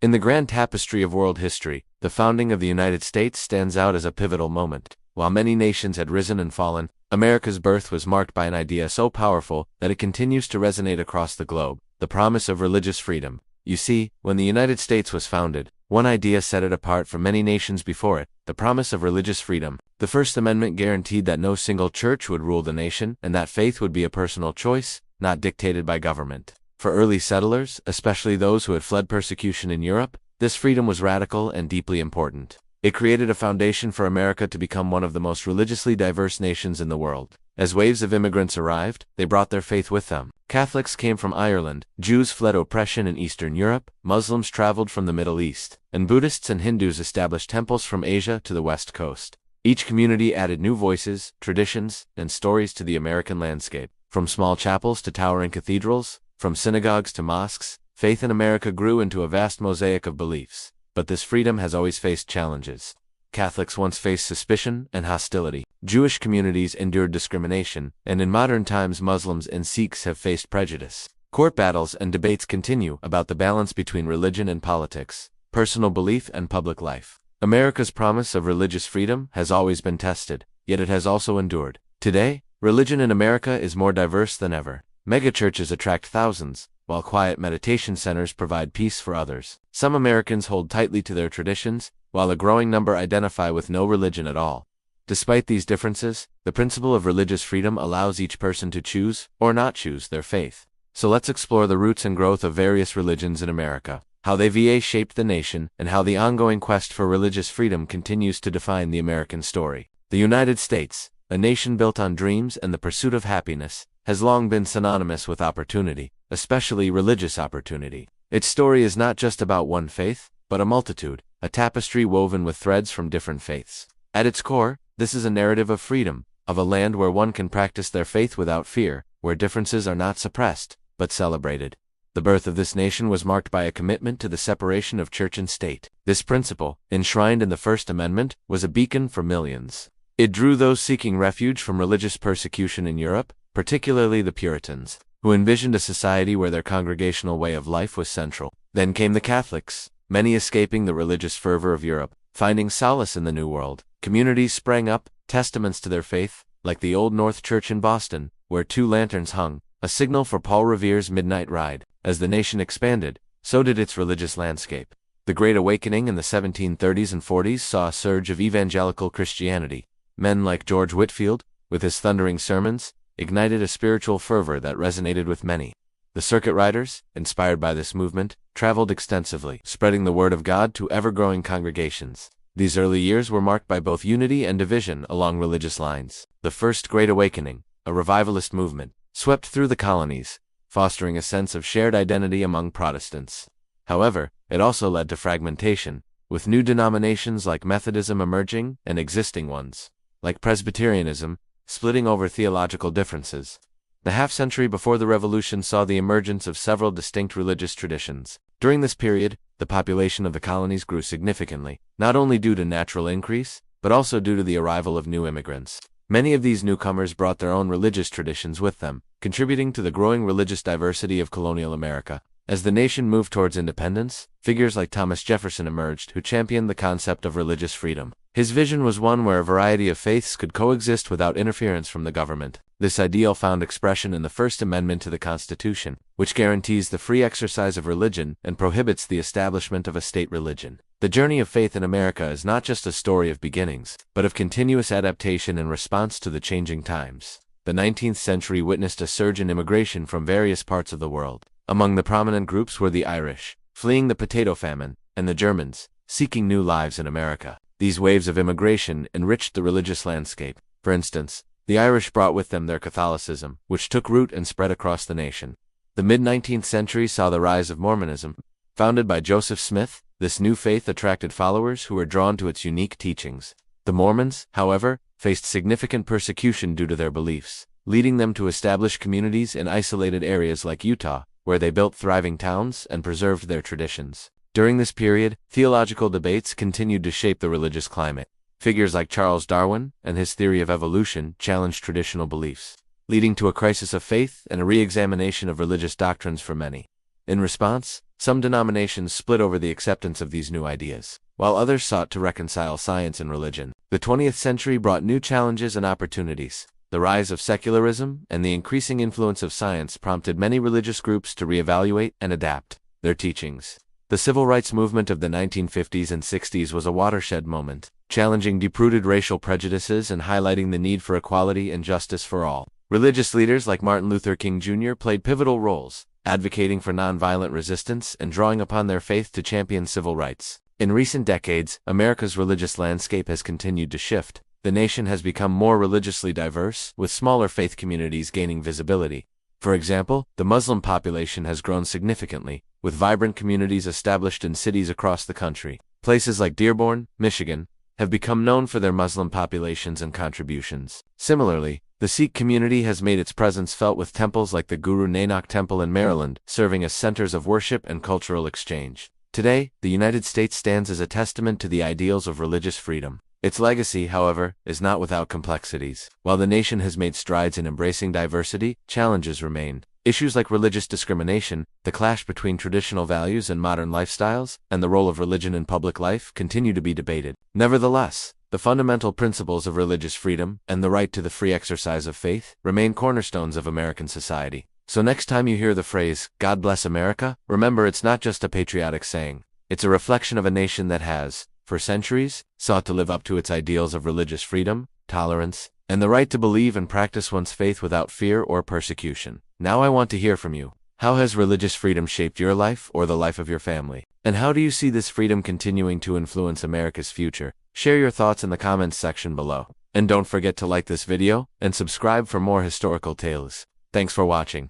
In the grand tapestry of world history, the founding of the United States stands out as a pivotal moment. While many nations had risen and fallen, America's birth was marked by an idea so powerful that it continues to resonate across the globe: the promise of religious freedom. You see, when the United States was founded, one idea set it apart from many nations before it: the promise of religious freedom. The First Amendment guaranteed that no single church would rule the nation, and that faith would be a personal choice, not dictated by government. For early settlers, especially those who had fled persecution in Europe, this freedom was radical and deeply important. It created a foundation for America to become one of the most religiously diverse nations in the world. As waves of immigrants arrived, they brought their faith with them. Catholics came from Ireland, Jews fled oppression in Eastern Europe, Muslims traveled from the Middle East, and Buddhists and Hindus established temples from Asia to the West Coast. Each community added new voices, traditions, and stories to the American landscape. From small chapels to towering cathedrals, from synagogues to mosques, faith in America grew into a vast mosaic of beliefs. But this freedom has always faced challenges. Catholics once faced suspicion and hostility. Jewish communities endured discrimination, and in modern times Muslims and Sikhs have faced prejudice. Court battles and debates continue about the balance between religion and politics, personal belief and public life. America's promise of religious freedom has always been tested, yet it has also endured. Today, religion in America is more diverse than ever. Megachurches attract thousands, while quiet meditation centers provide peace for others. Some Americans hold tightly to their traditions, while a growing number identify with no religion at all. Despite these differences, the principle of religious freedom allows each person to choose, or not choose, their faith. So let's explore the roots and growth of various religions in America, how they shaped the nation, and how the ongoing quest for religious freedom continues to define the American story. The United States, a nation built on dreams and the pursuit of happiness, has long been synonymous with opportunity, especially religious opportunity. Its story is not just about one faith, but a multitude, a tapestry woven with threads from different faiths. At its core, this is a narrative of freedom, of a land where one can practice their faith without fear, where differences are not suppressed, but celebrated. The birth of this nation was marked by a commitment to the separation of church and state. This principle, enshrined in the First Amendment, was a beacon for millions. It drew those seeking refuge from religious persecution in Europe, particularly the Puritans, who envisioned a society where their congregational way of life was central. Then came the Catholics, many escaping the religious fervor of Europe, finding solace in the New World. Communities sprang up, testaments to their faith, like the Old North Church in Boston, where 2 lanterns hung, a signal for Paul Revere's midnight ride. As the nation expanded, so did its religious landscape. The Great Awakening in the 1730s and 40s saw a surge of evangelical Christianity. Men like George Whitefield, with his thundering sermons, ignited a spiritual fervor that resonated with many. The circuit riders, inspired by this movement, traveled extensively, spreading the word of God to ever-growing congregations. These early years were marked by both unity and division along religious lines. The First Great Awakening, a revivalist movement, swept through the colonies, fostering a sense of shared identity among Protestants. However, it also led to fragmentation, with new denominations like Methodism emerging and existing ones, like Presbyterianism, splitting over theological differences. The half-century before the Revolution saw the emergence of several distinct religious traditions. During this period, the population of the colonies grew significantly, not only due to natural increase, but also due to the arrival of new immigrants. Many of these newcomers brought their own religious traditions with them, contributing to the growing religious diversity of colonial America. As the nation moved towards independence, figures like Thomas Jefferson emerged who championed the concept of religious freedom. His vision was one where a variety of faiths could coexist without interference from the government. This ideal found expression in the First Amendment to the Constitution, which guarantees the free exercise of religion and prohibits the establishment of a state religion. The journey of faith in America is not just a story of beginnings, but of continuous adaptation in response to the changing times. The 19th century witnessed a surge in immigration from various parts of the world. Among the prominent groups were the Irish, fleeing the potato famine, and the Germans, seeking new lives in America. These waves of immigration enriched the religious landscape. For instance, the Irish brought with them their Catholicism, which took root and spread across the nation. The mid-19th century saw the rise of Mormonism. Founded by Joseph Smith, this new faith attracted followers who were drawn to its unique teachings. The Mormons, however, faced significant persecution due to their beliefs, leading them to establish communities in isolated areas like Utah, where they built thriving towns and preserved their traditions. During this period, theological debates continued to shape the religious climate. Figures like Charles Darwin and his theory of evolution challenged traditional beliefs, leading to a crisis of faith and a re-examination of religious doctrines for many. In response, Some denominations split over the acceptance of these new ideas, while others sought to reconcile science and religion. The 20th century brought new challenges and opportunities. The rise of secularism and the increasing influence of science prompted many religious groups to reevaluate and adapt their teachings. The civil rights movement of the 1950s and 60s was a watershed moment, challenging deep-rooted racial prejudices and highlighting the need for equality and justice for all. Religious leaders like Martin Luther King Jr. played pivotal roles, advocating for nonviolent resistance and drawing upon their faith to champion civil rights. In recent decades, America's religious landscape has continued to shift. The nation has become more religiously diverse, with smaller faith communities gaining visibility. For example, the Muslim population has grown significantly, with vibrant communities established in cities across the country. Places like Dearborn, Michigan, have become known for their Muslim populations and contributions. Similarly, the Sikh community has made its presence felt with temples like the Guru Nanak Temple in Maryland, serving as centers of worship and cultural exchange. Today, the United States stands as a testament to the ideals of religious freedom. Its legacy, however, is not without complexities. While the nation has made strides in embracing diversity, challenges remain. Issues like religious discrimination, the clash between traditional values and modern lifestyles, and the role of religion in public life continue to be debated. Nevertheless, the fundamental principles of religious freedom and the right to the free exercise of faith remain cornerstones of American society. So next time you hear the phrase, "God bless America," remember it's not just a patriotic saying. It's a reflection of a nation that has, for centuries, sought to live up to its ideals of religious freedom, tolerance, and the right to believe and practice one's faith without fear or persecution. Now I want to hear from you. How has religious freedom shaped your life or the life of your family? And how do you see this freedom continuing to influence America's future? Share your thoughts in the comments section below. And don't forget to like this video and subscribe for more historical tales. Thanks for watching.